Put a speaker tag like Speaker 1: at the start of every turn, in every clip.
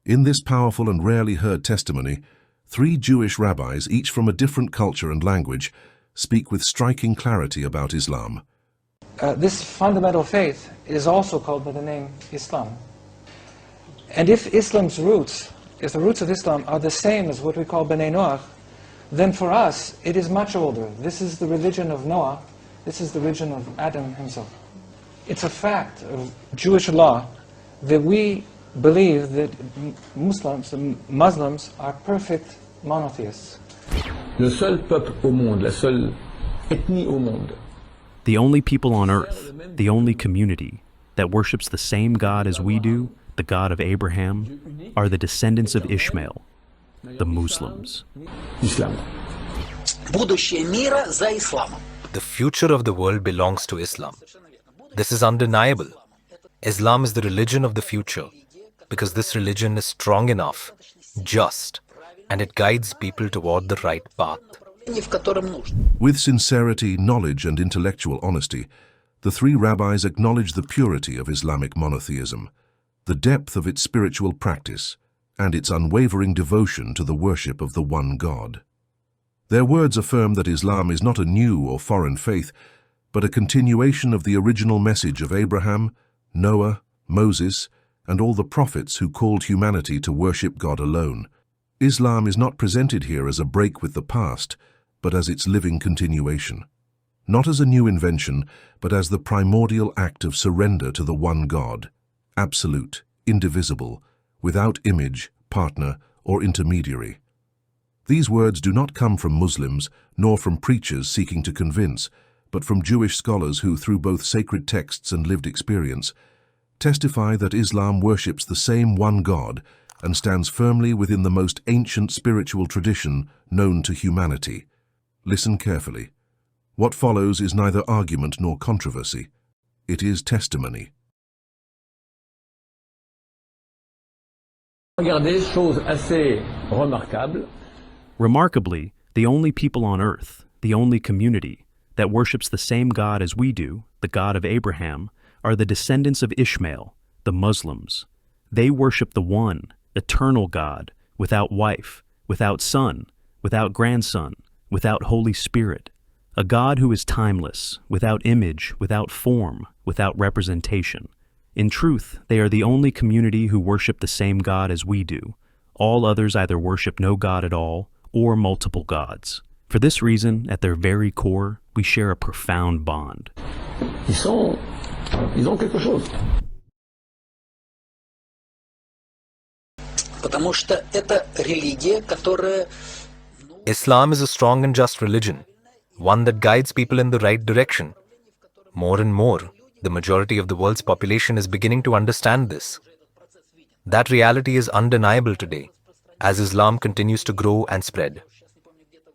Speaker 1: In this powerful and rarely heard testimony, three Jewish rabbis, each from a different culture and language, speak with striking clarity about Islam.
Speaker 2: This fundamental faith is also called by the name Islam. And if Islam's roots, if the roots of Islam are the same as what we call Bnei Noach, then for us it is much older. This is the religion of Noah. This is the religion of Adam himself. It's a fact of Jewish law that we believe that Muslims are perfect monotheists.
Speaker 3: Le seul peuple au monde, la seule ethnie au monde.
Speaker 4: The only people on earth, the only community that worships the same God as we do, the God of Abraham, are the descendants of Ishmael, the Muslims.
Speaker 3: Islam.
Speaker 5: The future of the world belongs to Islam. This is undeniable. Islam is the religion of the future because this religion is strong enough, just, and it guides people toward the right path.
Speaker 1: With sincerity, knowledge, and intellectual honesty, the three rabbis acknowledge the purity of Islamic monotheism, the depth of its spiritual practice, and its unwavering devotion to the worship of the one God. Their words affirm that Islam is not a new or foreign faith, but a continuation of the original message of Abraham, Noah, Moses, and all the prophets who called humanity to worship God alone. Islam is not presented here as a break with the past, but as its living continuation. Not as a new invention, but as the primordial act of surrender to the one God, absolute, indivisible, without image, partner, or intermediary. These words do not come from Muslims, nor from preachers seeking to convince, but from Jewish scholars who, through both sacred texts and lived experience, testify that Islam worships the same one God and stands firmly within the most ancient spiritual tradition known to humanity. Listen carefully. What follows is neither argument nor controversy. It is testimony.
Speaker 3: Regardez, chose assez remarquable.
Speaker 4: Remarkably, the only people on earth, the only community that worships the same God as we do, the God of Abraham, are the descendants of Ishmael, the Muslims. They worship the one, eternal God, without wife, without son, without grandson, without Holy Spirit, a God who is timeless, without image, without form, without representation. In truth, they are the only community who worship the same God as we do. All others either worship no God at all or multiple gods. For this reason, at their very core, we share a profound bond.
Speaker 3: Ils ont quelque chose.
Speaker 5: Islam is a strong and just religion, one that guides people in the right direction. More and more, the majority of the world's population is beginning to understand this. That reality is undeniable today, as Islam continues to grow and spread.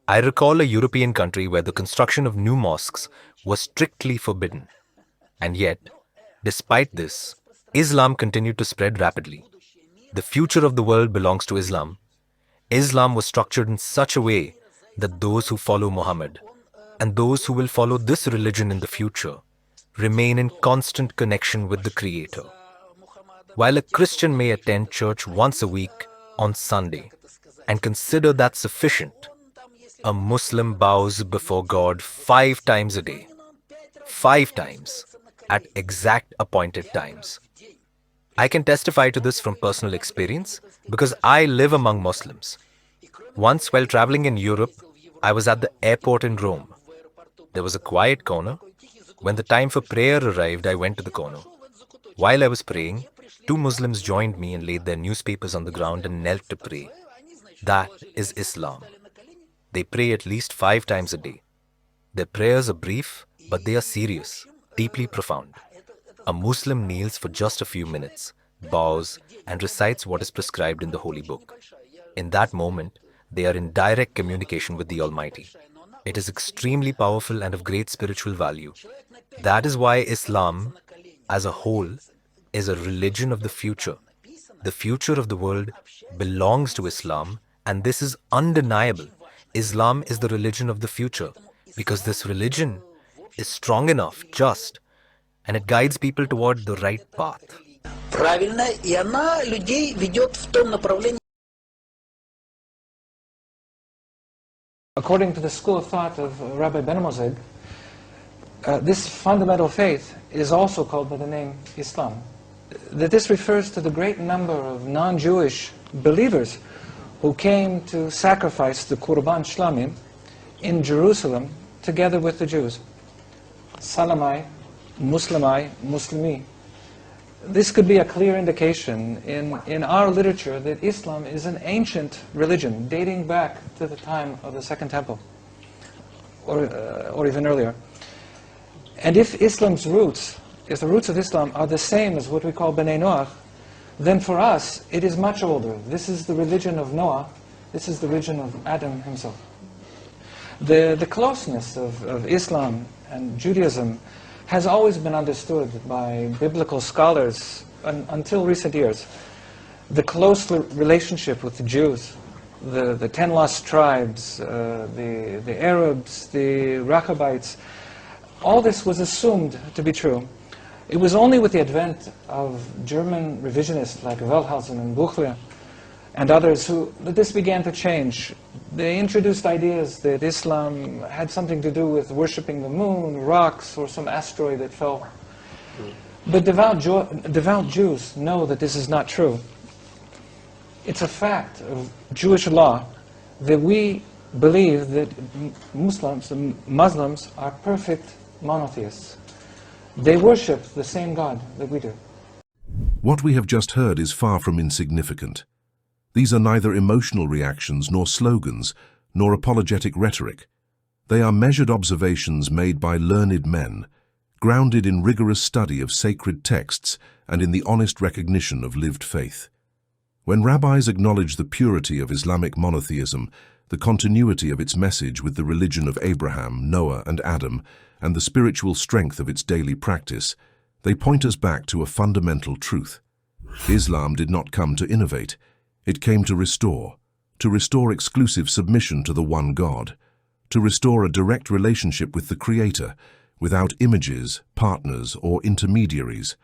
Speaker 5: I recall a European country where the construction of new mosques was strictly forbidden. And yet, despite this, Islam continued to spread rapidly. The future of the world belongs to Islam. Islam was structured in such a way that those who follow Muhammad and those who will follow this religion in the future remain in constant connection with the Creator. While a Christian may attend church once a week on Sunday and consider that sufficient, a Muslim bows before God 5 times a day. 5 times, at exact appointed times. I can testify to this from personal experience because I live among Muslims. Once while traveling in Europe, I was at the airport in Rome. There was a quiet corner. When the time for prayer arrived, I went to the corner. While I was praying, 2 Muslims joined me and laid their newspapers on the ground and knelt to pray. That is Islam. They pray at least 5 times a day. Their prayers are brief, but they are serious, deeply profound. A Muslim kneels for just a few minutes, bows, and recites what is prescribed in the Holy Book. In that moment, they are in direct communication with the Almighty. It is extremely powerful and of great spiritual value. That is why Islam, as a whole, is a religion of the future. The future of the world belongs to Islam, and this is undeniable. Islam is the religion of the future because this religion is strong enough, just, and it guides people toward the right path.
Speaker 6: правильная, и она людей ведет в том направлении.
Speaker 2: According to the school of thought of Rabbi Ben, this fundamental faith is also called by the name Islam. That this refers to the great number of non-Jewish believers who came to sacrifice the Qurban Shlamim in Jerusalem together with the Jews. Salamai, Muslimai, Muslimi. This could be a clear indication in our literature that Islam is an ancient religion dating back to the time of the Second Temple, or even earlier. And if Islam's roots, if the roots of Islam are the same as what we call Bnei Noach, then for us it is much older. This is the religion of Noah. This is the religion of Adam himself. The closeness of Islam and Judaism has always been understood by biblical scholars until recent years. The close relationship with the Jews, the 10 lost tribes, the Arabs, the Rechabites, all this was assumed to be true. It was only with the advent of German revisionists like Wellhausen and Buchler and others that this began to change. They introduced ideas that Islam had something to do with worshipping the moon, rocks, or some asteroid that fell. But devout Jews know that this is not true. It's a fact of Jewish law that we believe that Muslims are perfect monotheists. They worship the same God that we do.
Speaker 1: What we have just heard is far from insignificant. These are neither emotional reactions nor slogans, nor apologetic rhetoric. They are measured observations made by learned men, grounded in rigorous study of sacred texts and in the honest recognition of lived faith. When rabbis acknowledge the purity of Islamic monotheism, the continuity of its message with the religion of Abraham, Noah, and Adam, and the spiritual strength of its daily practice, they point us back to a fundamental truth. Islam did not come to innovate. It came to restore exclusive submission to the one God, to restore a direct relationship with the Creator, without images, partners, or intermediaries,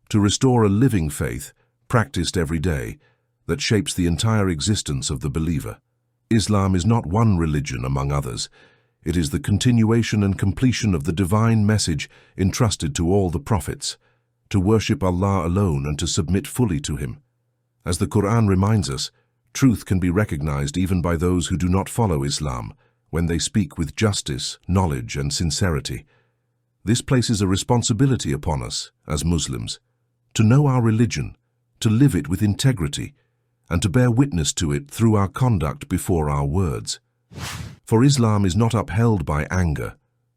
Speaker 1: to restore a living faith, practiced every day, that shapes the entire existence of the believer. Islam is not one religion among others. It is the continuation and completion of the divine message entrusted to all the prophets, to worship Allah alone and to submit fully to Him. As the Quran reminds us, truth can be recognized even by those who do not follow Islam, when they speak with justice, knowledge, and sincerity. This places a responsibility upon us, as Muslims, to know our religion, to live it with integrity, and to bear witness to it through our conduct before our words. For Islam is not upheld by anger,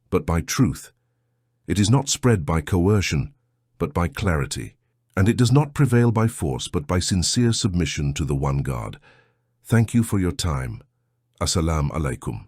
Speaker 1: but by truth. It is not spread by coercion, but by clarity. And it does not prevail by force, but by sincere submission to the one God. Thank you for your time. Assalamu alaikum.